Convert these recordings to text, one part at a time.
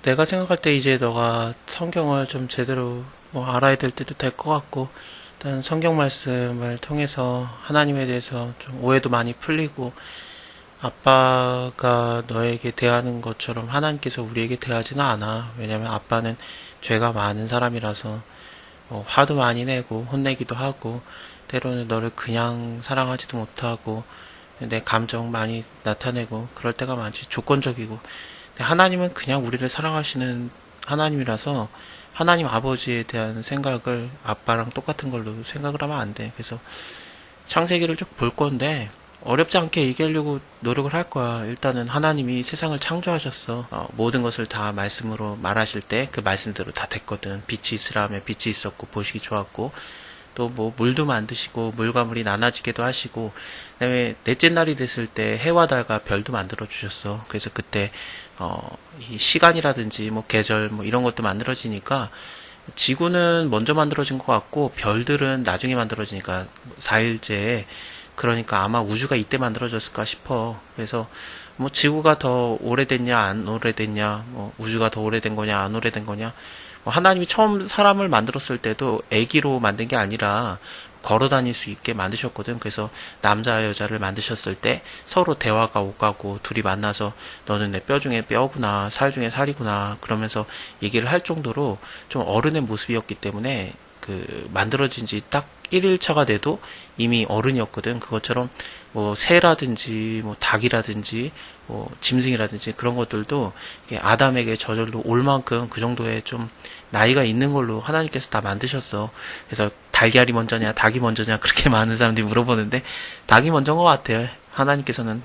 내가 생각할 때 이제 너가 성경을 좀 제대로 알아야 될 때도 될 것 같고, 일단 성경 말씀을 통해서 하나님에 대해서 좀 오해도 많이 풀리고, 아빠가 너에게 대하는 것처럼 하나님께서 우리에게 대하지는 않아. 왜냐면 아빠는 죄가 많은 사람이라서 화도 많이 내고 혼내기도 하고, 때로는 너를 그냥 사랑하지도 못하고, 내 감정 많이 나타내고 그럴 때가 많지. 조건적이고. 하나님은 그냥 우리를 사랑하시는 하나님이라서 하나님 아버지에 대한 생각을 아빠랑 똑같은 걸로 생각을 하면 안 돼. 그래서 창세기를 쭉 볼 건데 어렵지 않게 얘기하려고 노력을 할 거야. 일단은 하나님이 세상을 창조하셨어. 모든 것을 다 말씀으로 말하실 때 그 말씀대로 다 됐거든. 빛이 있으라 하면 빛이 있었고 보시기 좋았고, 또 물도 만드시고 물과 물이 나눠지게도 하시고, 그다음에 넷째 날이 됐을 때 해와 달과 별도 만들어 주셨어. 그래서 그때 이 시간이라든지 계절 이런 것도 만들어지니까, 지구는 먼저 만들어진 것 같고 별들은 나중에 만들어지니까 4일째에, 그러니까 아마 우주가 이때 만들어졌을까 싶어. 그래서 지구가 더 오래됐냐 안 오래됐냐, 우주가 더 오래된 거냐 안 오래된 거냐, 하나님이 처음 사람을 만들었을 때도 아기로 만든 게 아니라 걸어 다닐 수 있게 만드셨거든. 그래서 남자 여자를 만드셨을 때 서로 대화가 오가고 둘이 만나서 너는 내 뼈 중에 뼈구나, 살 중에 살이구나 그러면서 얘기를 할 정도로 좀 어른의 모습이었기 때문에, 만들어진 지 딱 1일차가 돼도 이미 어른이었거든. 그것처럼 새라든지 닭이라든지 짐승이라든지 그런 것들도 아담에게 저절로 올 만큼 그 정도의 좀 나이가 있는 걸로 하나님께서 다 만드셨어. 그래서 달걀이 먼저냐 닭이 먼저냐 그렇게 많은 사람들이 물어보는데, 닭이 먼저인 것 같아요. 하나님께서는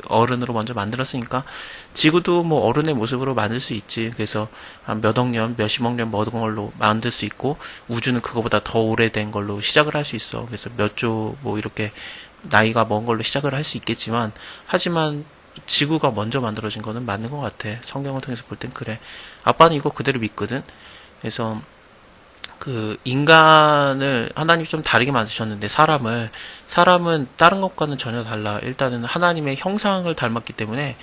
어른으로 먼저 만들었으니까 지구도 어른의 모습으로 만들 수 있지. 그래서 한 몇 억 년, 몇십억 년 먹은 걸로 만들 수 있고, 우주는 그거보다 더 오래된 걸로 시작을 할 수 있어. 그래서 몇 조 이렇게 나이가 먼 걸로 시작을 할 수 있겠지만, 하지만 지구가 먼저 만들어진 거는 맞는 것 같아. 성경을 통해서 볼 땐 그래. 아빠는 이거 그대로 믿거든. 그래서 인간을 하나님이 좀 다르게 만드셨는데, 사람은 다른 것과는 전혀 달라. 일단은 하나님의 형상을 닮았기 때문에,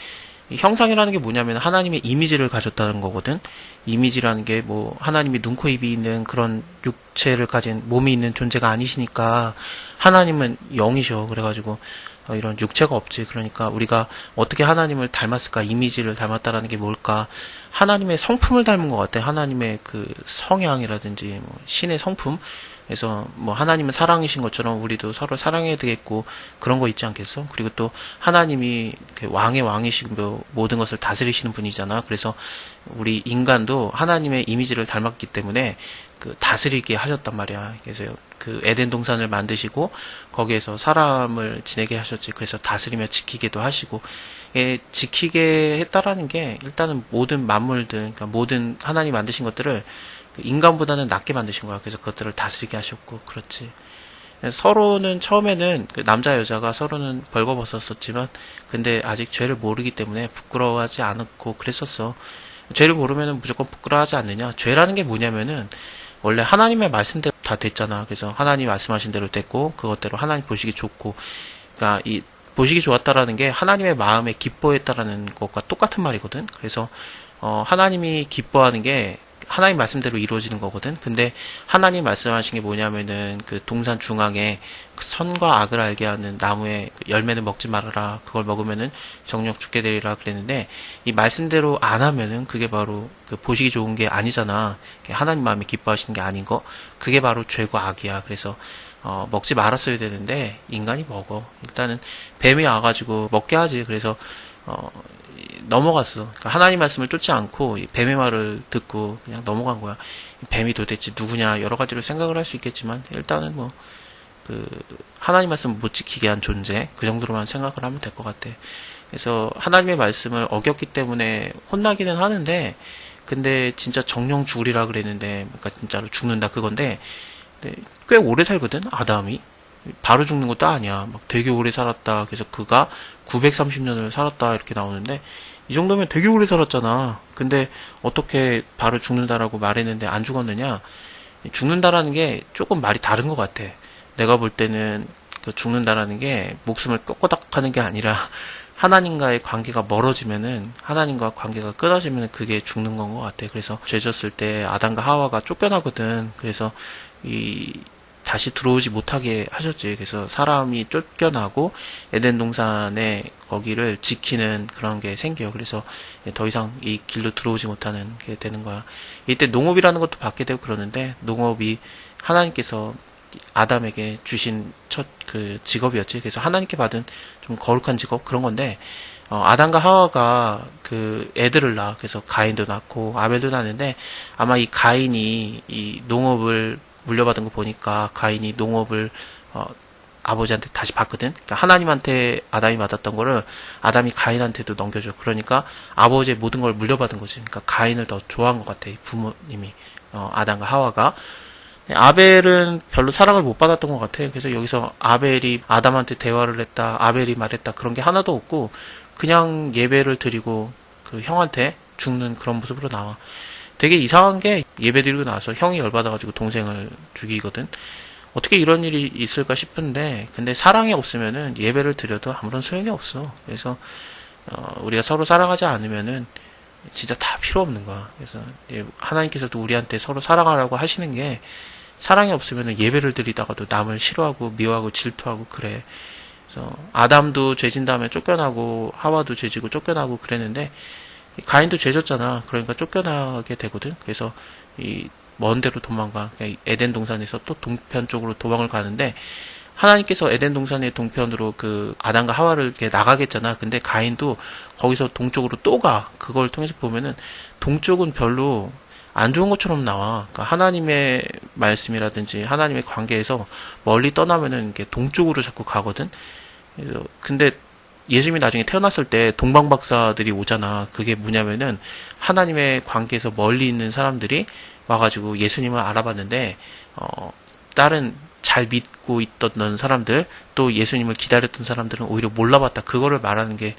이 형상이라는 게 뭐냐면 하나님의 이미지를 가졌다는 거거든. 이미지라는 게 하나님이 눈, 코, 입이 있는 그런 육체를 가진 몸이 있는 존재가 아니시니까, 하나님은 영이셔. 그래가지고 이런 육체가 없지. 그러니까 우리가 어떻게 하나님을 닮았을까, 이미지를 닮았다라는 게 뭘까, 하나님의 성품을 닮은 것 같아. 하나님의 성향이라든지 신의 성품. 그래서 하나님은 사랑이신 것처럼 우리도 서로 사랑해야 되겠고, 그런 거 있지 않겠어? 그리고 또 하나님이 왕의 왕이시고 모든 것을 다스리시는 분이잖아. 그래서 우리 인간도 하나님의 이미지를 닮았기 때문에 다스리게 하셨단 말이야. 그래서 에덴 동산을 만드시고 거기에서 사람을 지내게 하셨지. 그래서 다스리며 지키게도 하시고, 지키게 했다라는 게 일단은 모든 만물들, 그러니까 모든 하나님 만드신 것들을 인간보다는 낮게 만드신 거야. 그래서 그것들을 다스리게 하셨고, 그렇지. 서로는 처음에는 남자 여자가 서로는 벌거벗었었지만, 근데 아직 죄를 모르기 때문에 부끄러워하지 않았고 그랬었어. 죄를 모르면 무조건 부끄러워하지 않느냐. 죄라는 게 뭐냐면은 원래 하나님의 말씀대로 다 됐잖아. 그래서 하나님 말씀하신 대로 됐고, 그것대로 하나님 보시기 좋고, 그러니까 이 보시기 좋았다라는 게 하나님의 마음에 기뻐했다라는 것과 똑같은 말이거든. 그래서 하나님이 기뻐하는 게 하나님 말씀대로 이루어지는 거거든. 근데 하나님 말씀하신 게 뭐냐면은 동산 중앙에 선과 악을 알게 하는 나무의 열매는 먹지 말아라. 그걸 먹으면은 정령 죽게 되리라 그랬는데, 이 말씀대로 안 하면은 그게 바로 보시기 좋은 게 아니잖아. 하나님 마음에 기뻐하시는 게 아닌 거. 그게 바로 죄고 악이야. 그래서 먹지 말았어야 되는데 인간이 먹어. 일단은 뱀이 와가지고 먹게 하지. 그래서 넘어갔어. 그러니까 하나님 말씀을 쫓지 않고 뱀의 말을 듣고 그냥 넘어간 거야. 뱀이 도대체 누구냐, 여러 가지로 생각을 할 수 있겠지만, 일단은 하나님 말씀을 못 지키게 한 존재, 그 정도로만 생각을 하면 될 것 같아. 그래서 하나님의 말씀을 어겼기 때문에 혼나기는 하는데, 근데 진짜 정령 죽으리라 그랬는데, 그러니까 진짜로 죽는다 그건데, 꽤 오래 살거든, 아담이. 바로 죽는 것도 아니야. 되게 오래 살았다. 그래서 그가 930년을 살았다 이렇게 나오는데, 이 정도면 되게 오래 살았잖아. 근데 어떻게 바로 죽는다라고 말했는데 안 죽었느냐? 죽는다라는 게 조금 말이 다른 것 같아. 내가 볼 때는 죽는다라는 게 목숨을 꺾어닥 하는 게 아니라 하나님과의 관계가 멀어지면은, 하나님과 관계가 끊어지면은 그게 죽는 건 것 같아. 그래서 죄 졌을 때 아담과 하와가 쫓겨나거든. 그래서 다시 들어오지 못하게 하셨지. 그래서 사람이 쫓겨나고 에덴 동산에 거기를 지키는 그런 게 생겨요. 그래서 더 이상 이 길로 들어오지 못하는 게 되는 거야. 이때 농업이라는 것도 받게 되고 그러는데, 농업이 하나님께서 아담에게 주신 첫 그 직업이었지. 그래서 하나님께 받은 좀 거룩한 직업 그런 건데, 아담과 하와가 그 애들을 낳아. 그래서 가인도 낳고 아벨도 낳는데, 아마 이 가인이 이 농업을 물려받은 거 보니까 가인이 농업을 아버지한테 다시 받거든. 그러니까 하나님한테 아담이 받았던 거를 아담이 가인한테도 넘겨줘. 그러니까 아버지의 모든 걸 물려받은 거지. 그러니까 가인을 더 좋아한 것 같아. 부모님이, 아담과 하와가. 아벨은 별로 사랑을 못 받았던 것 같아. 그래서 여기서 아벨이 아담한테 대화를 했다, 아벨이 말했다, 그런 게 하나도 없고 그냥 예배를 드리고 그 형한테 죽는 그런 모습으로 나와. 되게 이상한 게, 예배 드리고 나서 형이 열받아가지고 동생을 죽이거든. 어떻게 이런 일이 있을까 싶은데, 근데 사랑이 없으면은 예배를 드려도 아무런 소용이 없어. 그래서 우리가 서로 사랑하지 않으면은 진짜 다 필요 없는 거야. 그래서 하나님께서도 우리한테 서로 사랑하라고 하시는 게, 사랑이 없으면 예배를 드리다가도 남을 싫어하고 미워하고 질투하고 그래. 그래서 아담도 죄진 다음에 쫓겨나고 하와도 죄지고 쫓겨나고 그랬는데, 가인도 죄졌잖아. 그러니까 쫓겨나게 되거든. 그래서 이 먼 데로 도망가. 그러니까 에덴 동산에서 또 동편 쪽으로 도망을 가는데, 하나님께서 에덴 동산의 동편으로 그 아담과 하와를 이렇게 나가겠잖아. 근데 가인도 거기서 동쪽으로 또 가. 그걸 통해서 보면은 동쪽은 별로 안 좋은 것처럼 나와. 그러니까 하나님의 말씀이라든지 하나님의 관계에서 멀리 떠나면은 이게 동쪽으로 자꾸 가거든. 그래서 근데 예수님이 나중에 태어났을 때 동방박사들이 오잖아. 그게 뭐냐면은 하나님의 관계에서 멀리 있는 사람들이 와가지고 예수님을 알아봤는데, 다른 잘 믿고 있던 사람들, 또 예수님을 기다렸던 사람들은 오히려 몰라봤다. 그거를 말하는 게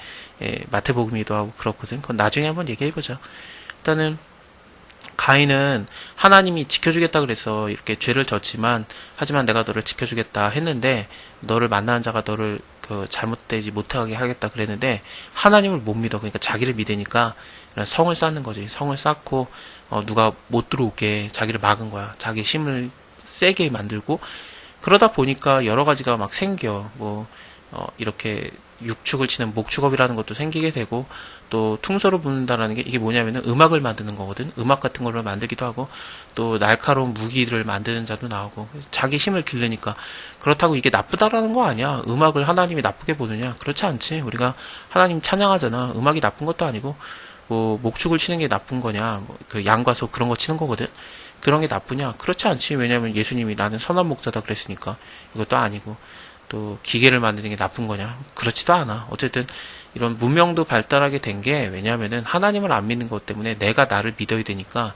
마태복음이기도 하고 그렇거든. 그건 나중에 한번 얘기해보자. 일단은 가인은 하나님이 지켜주겠다 그래서 이렇게 죄를 졌지만, 하지만 내가 너를 지켜주겠다 했는데, 너를 만나는 자가 너를 그 잘못되지 못하게 하겠다 그랬는데, 하나님을 못 믿어. 그러니까 자기를 믿으니까 이런 성을 쌓는 거지. 성을 쌓고 누가 못 들어오게 자기를 막은 거야. 자기 힘을 세게 만들고. 그러다 보니까 여러 가지가 막 생겨. 이렇게 육축을 치는 목축업이라는 것도 생기게 되고, 또 퉁소를 부는다라는 게, 이게 뭐냐면은 음악을 만드는 거거든. 음악 같은 걸로 만들기도 하고, 또 날카로운 무기를 만드는 자도 나오고, 자기 힘을 기르니까. 그렇다고 이게 나쁘다라는 거 아니야. 음악을 하나님이 나쁘게 보느냐? 그렇지 않지. 우리가 하나님 찬양하잖아. 음악이 나쁜 것도 아니고, 목축을 치는 게 나쁜 거냐? 그 양과 소 그런 거 치는 거거든. 그런 게 나쁘냐? 그렇지 않지. 왜냐면 예수님이 나는 선한 목자다 그랬으니까. 이것도 아니고. 또 기계를 만드는 게 나쁜 거냐? 그렇지도 않아. 어쨌든 이런 문명도 발달하게 된 게, 왜냐하면은 하나님을 안 믿는 것 때문에 내가 나를 믿어야 되니까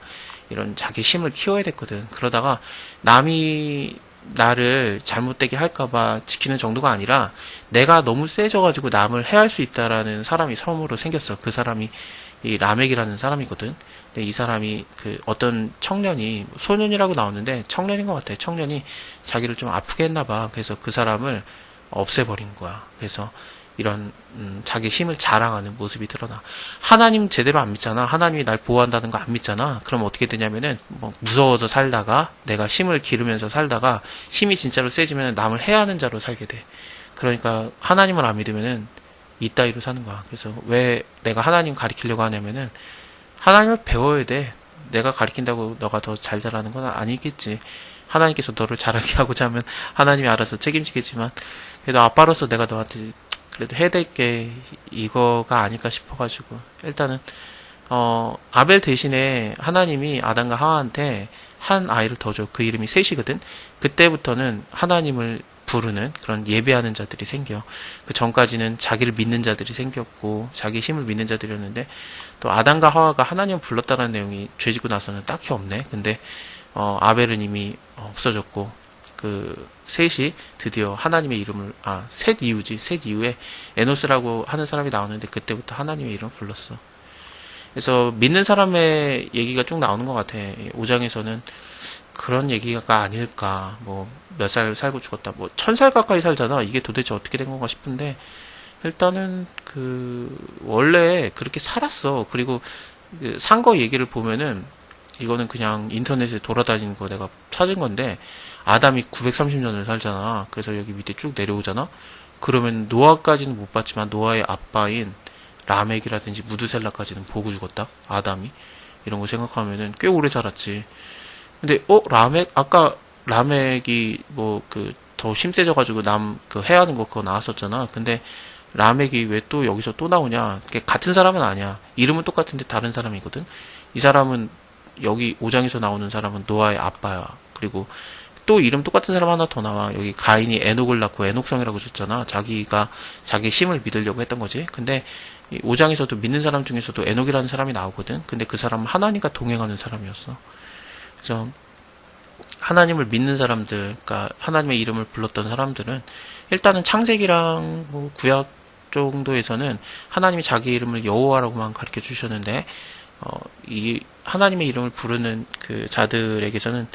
이런 자기 힘을 키워야 됐거든. 그러다가 남이 나를 잘못되게 할까봐 지키는 정도가 아니라, 내가 너무 세져가지고 남을 해할 수 있다라는 사람이 처음으로 생겼어. 그 사람이 이 라멕이라는 사람이거든. 근데 이 사람이 그 어떤 청년이, 소년이라고 나오는데 청년인 것 같아. 청년이 자기를 좀 아프게 했나봐. 그래서 그 사람을 없애버린 거야. 그래서 이런 자기 힘을 자랑하는 모습이 드러나. 하나님 제대로 안 믿잖아. 하나님이 날 보호한다는 거 안 믿잖아. 그럼 어떻게 되냐면은 무서워서 살다가, 내가 힘을 기르면서 살다가 힘이 진짜로 세지면 남을 해야 하는 자로 살게 돼. 그러니까 하나님을 안 믿으면은 이따위로 사는 거야. 그래서 왜 내가 하나님 가리키려고 하냐면은, 하나님을 배워야 돼. 내가 가리킨다고 너가 더 잘 자라는 건 아니겠지. 하나님께서 너를 자라게 하고자 하면 하나님이 알아서 책임지겠지만, 그래도 아빠로서 내가 너한테 그래도 해야 될 게 이거가 아닐까 싶어가지고, 일단은 아벨 대신에 하나님이 아담과 하와한테 한 아이를 더 줘. 그 이름이 셋이거든. 그때부터는 하나님을 부르는 그런 예배하는 자들이 생겨. 그 전까지는 자기를 믿는 자들이 생겼고, 자기 힘을 믿는 자들이었는데, 또 아담과 하와가 하나님을 불렀다는 내용이 죄지고 나서는 딱히 없네. 근데 아벨은 이미 없어졌고, 그 셋이 드디어 하나님의 이름을, 셋 이후지. 셋 이후에 에노스라고 하는 사람이 나오는데, 그때부터 하나님의 이름을 불렀어. 그래서 믿는 사람의 얘기가 쭉 나오는 것 같아. 5장에서는 그런 얘기가 아닐까. 몇 살 살고 죽었다. 1000살 가까이 살잖아. 이게 도대체 어떻게 된 건가 싶은데, 일단은 원래 그렇게 살았어. 그리고 산 거 얘기를 보면은 이거는 그냥 인터넷에 돌아다니는 거 내가 찾은 건데, 아담이 930년을 살잖아. 그래서 여기 밑에 쭉 내려오잖아. 그러면 노아까지는 못 봤지만 노아의 아빠인 라멕이라든지 무드셀라까지는 보고 죽었다. 아담이. 이런 거 생각하면은 꽤 오래 살았지. 근데 라멕 아까 라멕이 더 심세져가지고 해하는 거 그거 나왔었잖아. 근데 라멕이 왜 또 여기서 또 나오냐? 같은 사람은 아니야. 이름은 똑같은데 다른 사람이거든. 이 사람은 여기 5장에서 나오는 사람은 노아의 아빠야. 그리고 또 이름 똑같은 사람 하나 더 나와. 여기 가인이 에녹을 낳고 에녹성이라고 줬잖아. 자기가 자기 심을 믿으려고 했던 거지. 근데 이 5장에서도 믿는 사람 중에서도 에녹이라는 사람이 나오거든. 근데 그 사람은 하나님과 동행하는 사람이었어. 그래서 하나님을 믿는 사람들, 그러니까 하나님의 이름을 불렀던 사람들은 일단은 창세기랑 구약 정도에서는 하나님이 자기 이름을 여호와라고만 가르쳐 주셨는데, 이 하나님의 이름을 부르는 그 자들에게서는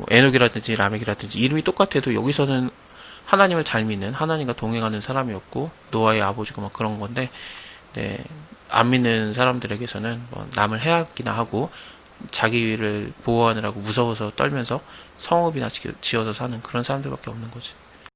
에녹이라든지 라멕이라든지 이름이 똑같아도 여기서는 하나님을 잘 믿는, 하나님과 동행하는 사람이었고 노아의 아버지고 막 그런 건데, 네, 안 믿는 사람들에게서는 남을 해하기나 하고 자기를 보호하느라고 무서워서 떨면서 성읍이나 지어서 사는 그런 사람들밖에 없는 거지.